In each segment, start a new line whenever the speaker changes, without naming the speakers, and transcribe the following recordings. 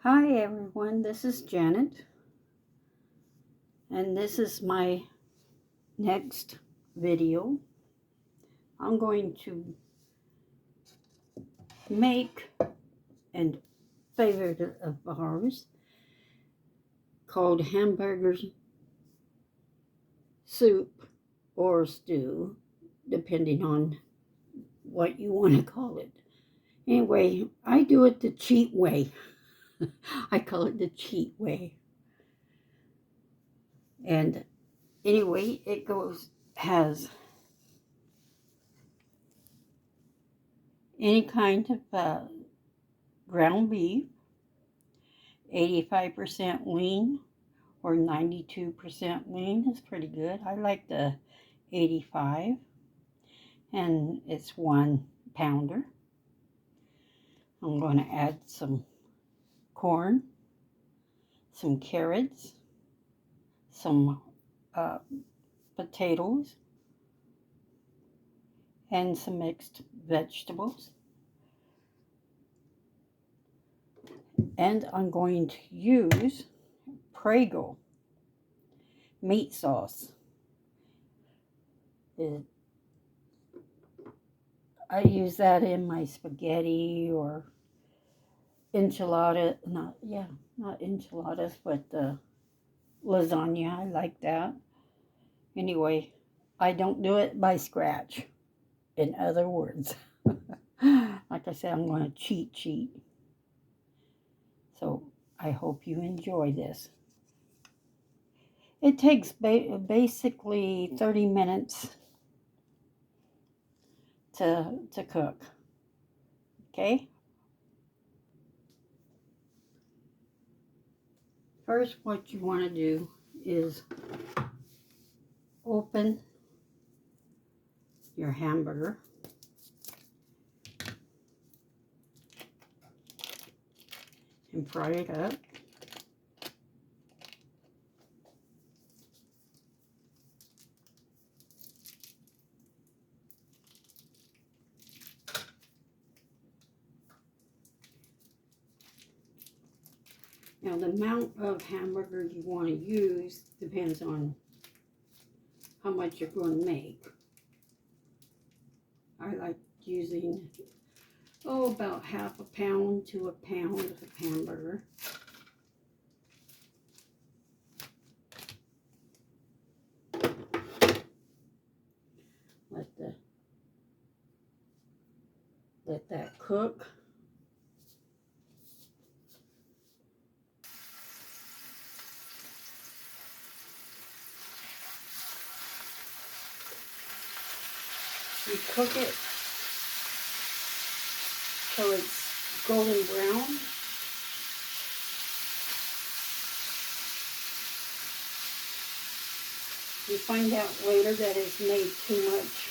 Hi everyone, this is Janet, and this is my next video. I'm going to make a favorite of ours called Hamburger Soup or stew, depending on what you want to call it. Anyway, I do it the cheat way. I call it the cheat way. And anyway, has any kind of ground beef, 85% lean or 92% lean is pretty good. I like the 85, and it's 1 pounder. I'm going to add some corn, some carrots, some potatoes, and some mixed vegetables. And I'm going to use Prego meat sauce. I use that in my spaghetti or enchilada, not enchiladas, but lasagna. I like that. Anyway, I don't do it by scratch. In other words, like I said, I'm going to cheat. So I hope you enjoy this. It takes basically 30 minutes to cook. Okay? First, what you want to do is open your hamburger. And fry it up. Now, the amount of hamburger you want to use depends on how much you're going to make. I like using, about half a pound to a pound of hamburger. Let that cook. You cook it till it's golden brown. You find out later that it's made too much.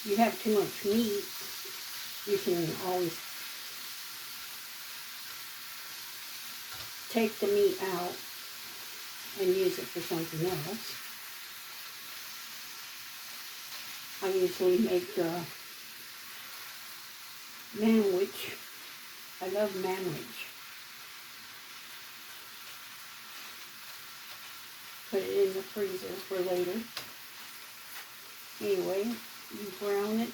You have too much meat. You can always take the meat out and use it for something else. I usually make manwich. I love manwich. Put it in the freezer for later. Anyway, you brown it.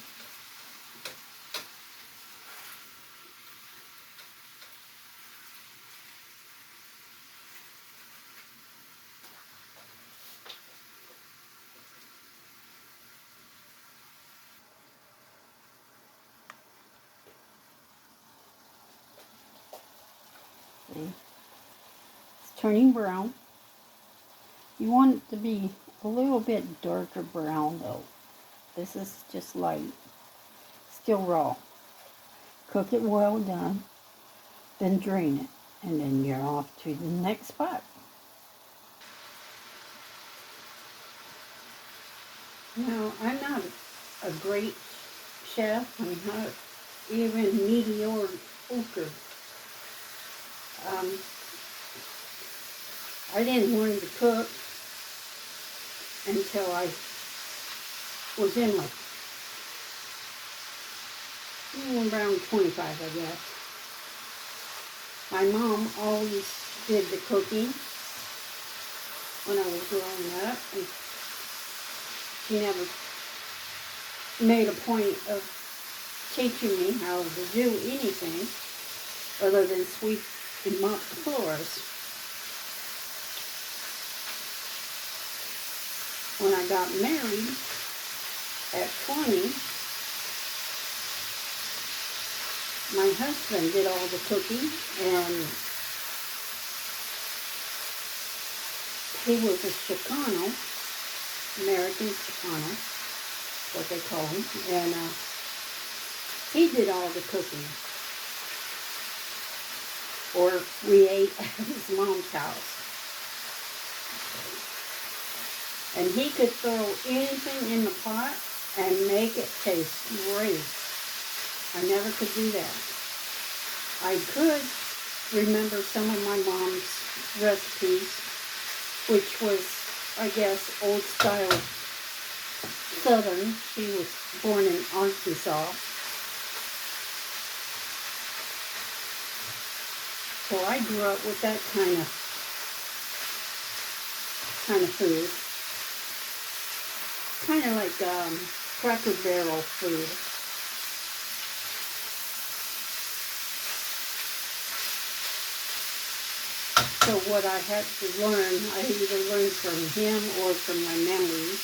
See? It's turning brown. You want it to be a little bit darker brown though. This is just light. Still raw. Cook it well done. Then drain it. And then you're off to the next spot. Now, I'm not a great chef. I'm not even mediocre. I didn't learn to cook until I was in around 25, I guess. My mom always did the cooking when I was growing up, and she never made a point of teaching me how to do anything other than sweep and mop the floors. When I got married at 20, my husband did all the cooking, and he was a Chicano, American Chicano, what they call him, and he did all the cooking. Or we ate at his mom's house. And he could throw anything in the pot and make it taste great. I never could do that. I could remember some of my mom's recipes, which was, I guess, old style Southern. She was born in Arkansas. So I grew up with that kind of food. Kind of like Cracker Barrel food. So what I had to learn, I either learned from him or from my memories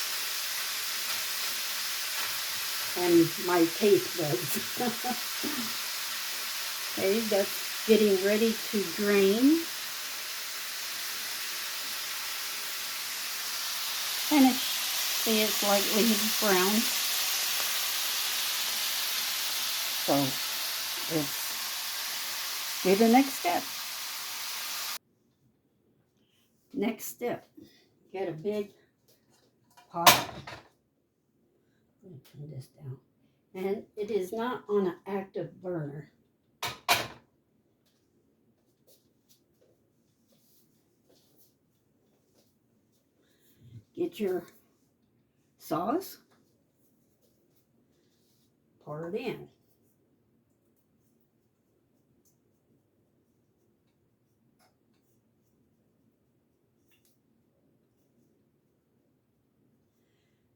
and my taste buds. Okay, that's getting ready to drain. And it's lightly brown. So let's do the next step. Next step, get a big pot. Let me turn this down. And it is not on an active burner. Get your sauce, pour it in.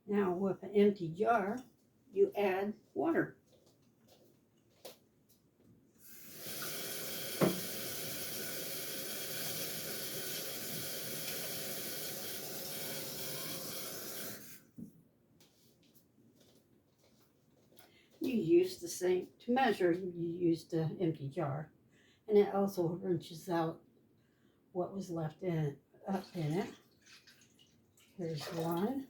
Now with an empty jar, you add water. You use the same, to measure, you use the empty jar. And it also rinses out what was left up in it. Here's one.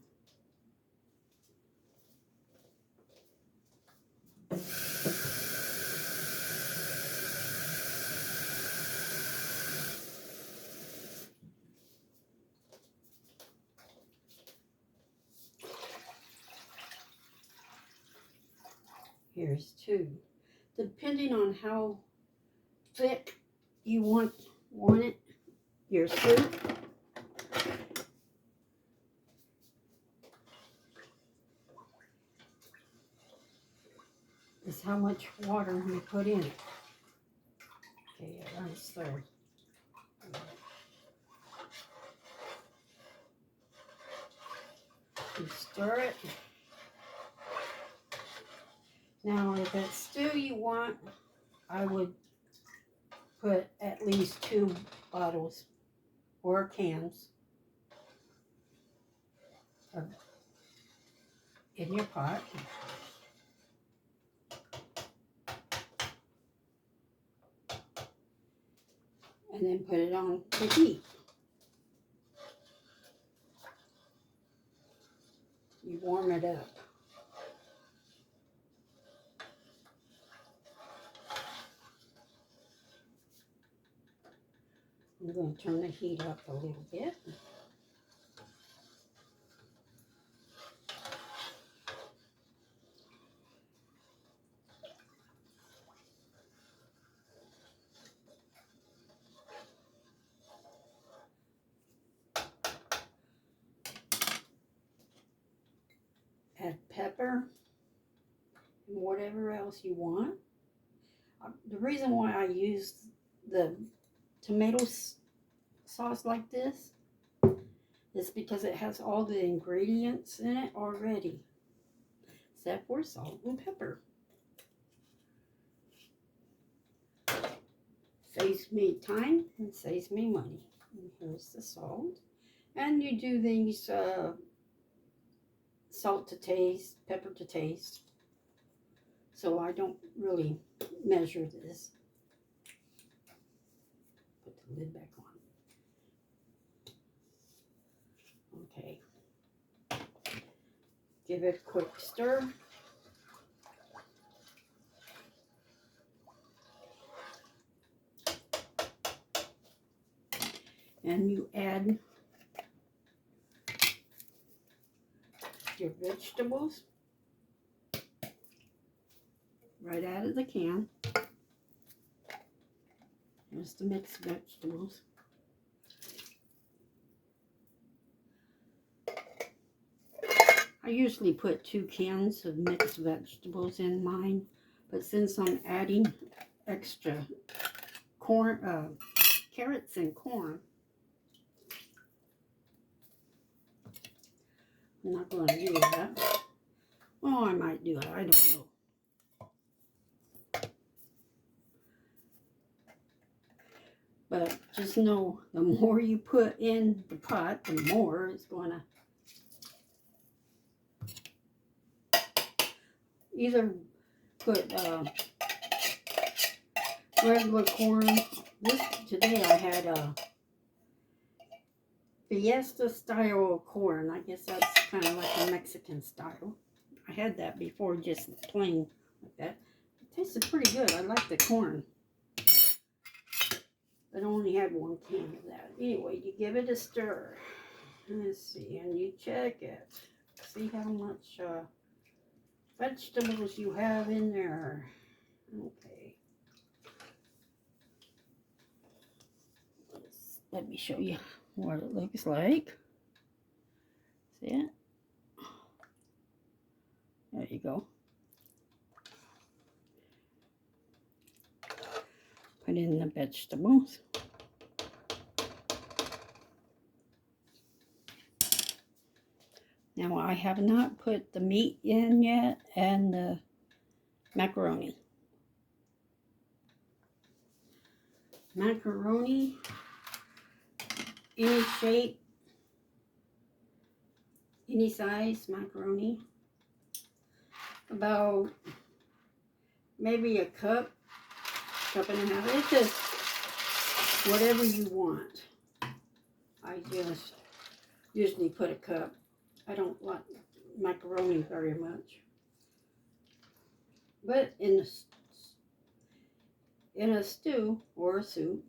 Here's two. Depending on how thick you want it, your soup. Is how much water you put in it. Okay, it runs through. You stir it. Now, if it's stew you want, I would put at least 2 bottles or cans in your pot. And then put it on the heat. You warm it up. I'm going to turn the heat up a little bit. Add pepper and whatever else you want. The reason why I use the tomato sauce like this is because it has all the ingredients in it already, except for salt and pepper. Saves me time and saves me money. And here's the salt. And you do these salt to taste, pepper to taste. So I don't really measure this. Put the lid back on. Okay. Give it a quick stir. And you add your vegetables right out of the can. Here's the mixed vegetables. I usually put 2 cans of mixed vegetables in mine, but since I'm adding extra corn, carrots and corn, I'm not going to do that. Well, I might do it. I don't know. But just know the more you put in the pot, the more it's going to either put regular corn. Today I had a Fiesta style corn. I guess that's kind of like a Mexican style. I had that before, just plain like that. It tasted pretty good. I like the corn. But I only had 1 can of that. Anyway, you give it a stir. Let's see, and you check it. See how much vegetables you have in there. Okay. Let me show you what it looks like. See it? There you go. Put in the vegetables. Now I have not put the meat in yet and the macaroni. Macaroni, any shape, any size macaroni. About maybe a cup and a half. It's just whatever you want. I just usually put a cup. I don't like macaroni very much. But in a stew or a soup,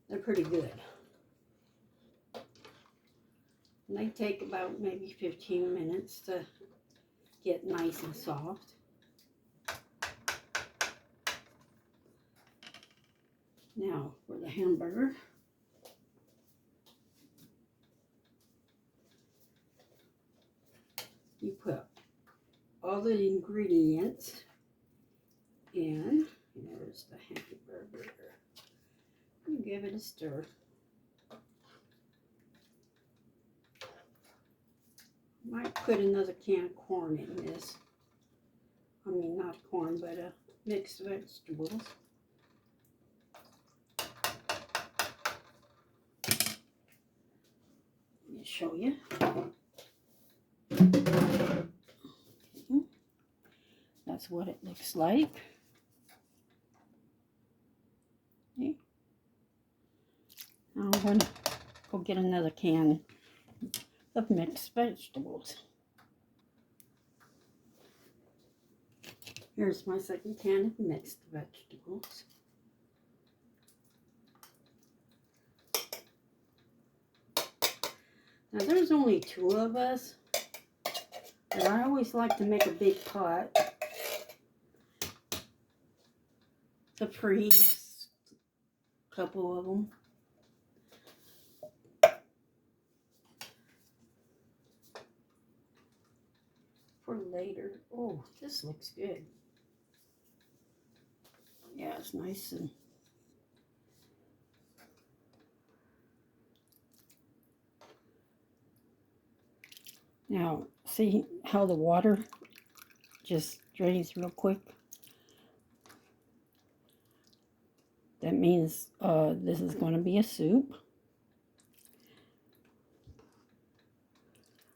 they're pretty good. And they take about maybe 15 minutes to get nice and soft. Now for the hamburger. You put all the ingredients in. There's the hamburger. You give it a stir. Might put another can of corn in this. I mean, not corn, but mixed vegetables. Let me show you. That's what it looks like. Okay. Now I'm going to go get another can of mixed vegetables. Here's my second can of mixed vegetables. Now there's only 2 of us, but I always like to make a big pot to freeze a couple of them. For later. Oh, this looks good. Yeah, it's nice and Now, see how the water just drains real quick? That means this is going to be a soup.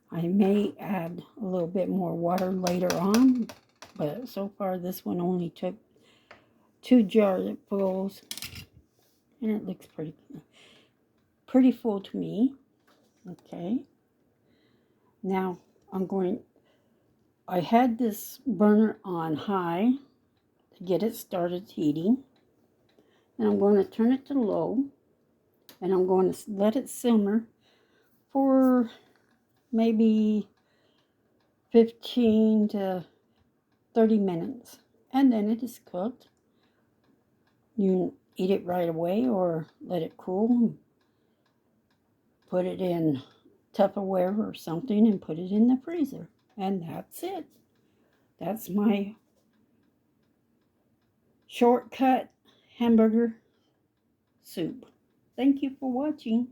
I may add a little bit more water later on, but so far this one only took 2 jarfuls, and it looks pretty full to me. Okay. Now I had this burner on high to get it started heating. And I'm going to turn it to low, and I'm going to let it simmer for maybe 15 to 30 minutes. And then it is cooked. You can eat it right away or let it cool. Put it in Tupperware or something and put it in the freezer. And that's it. That's my shortcut hamburger soup. Thank you for watching.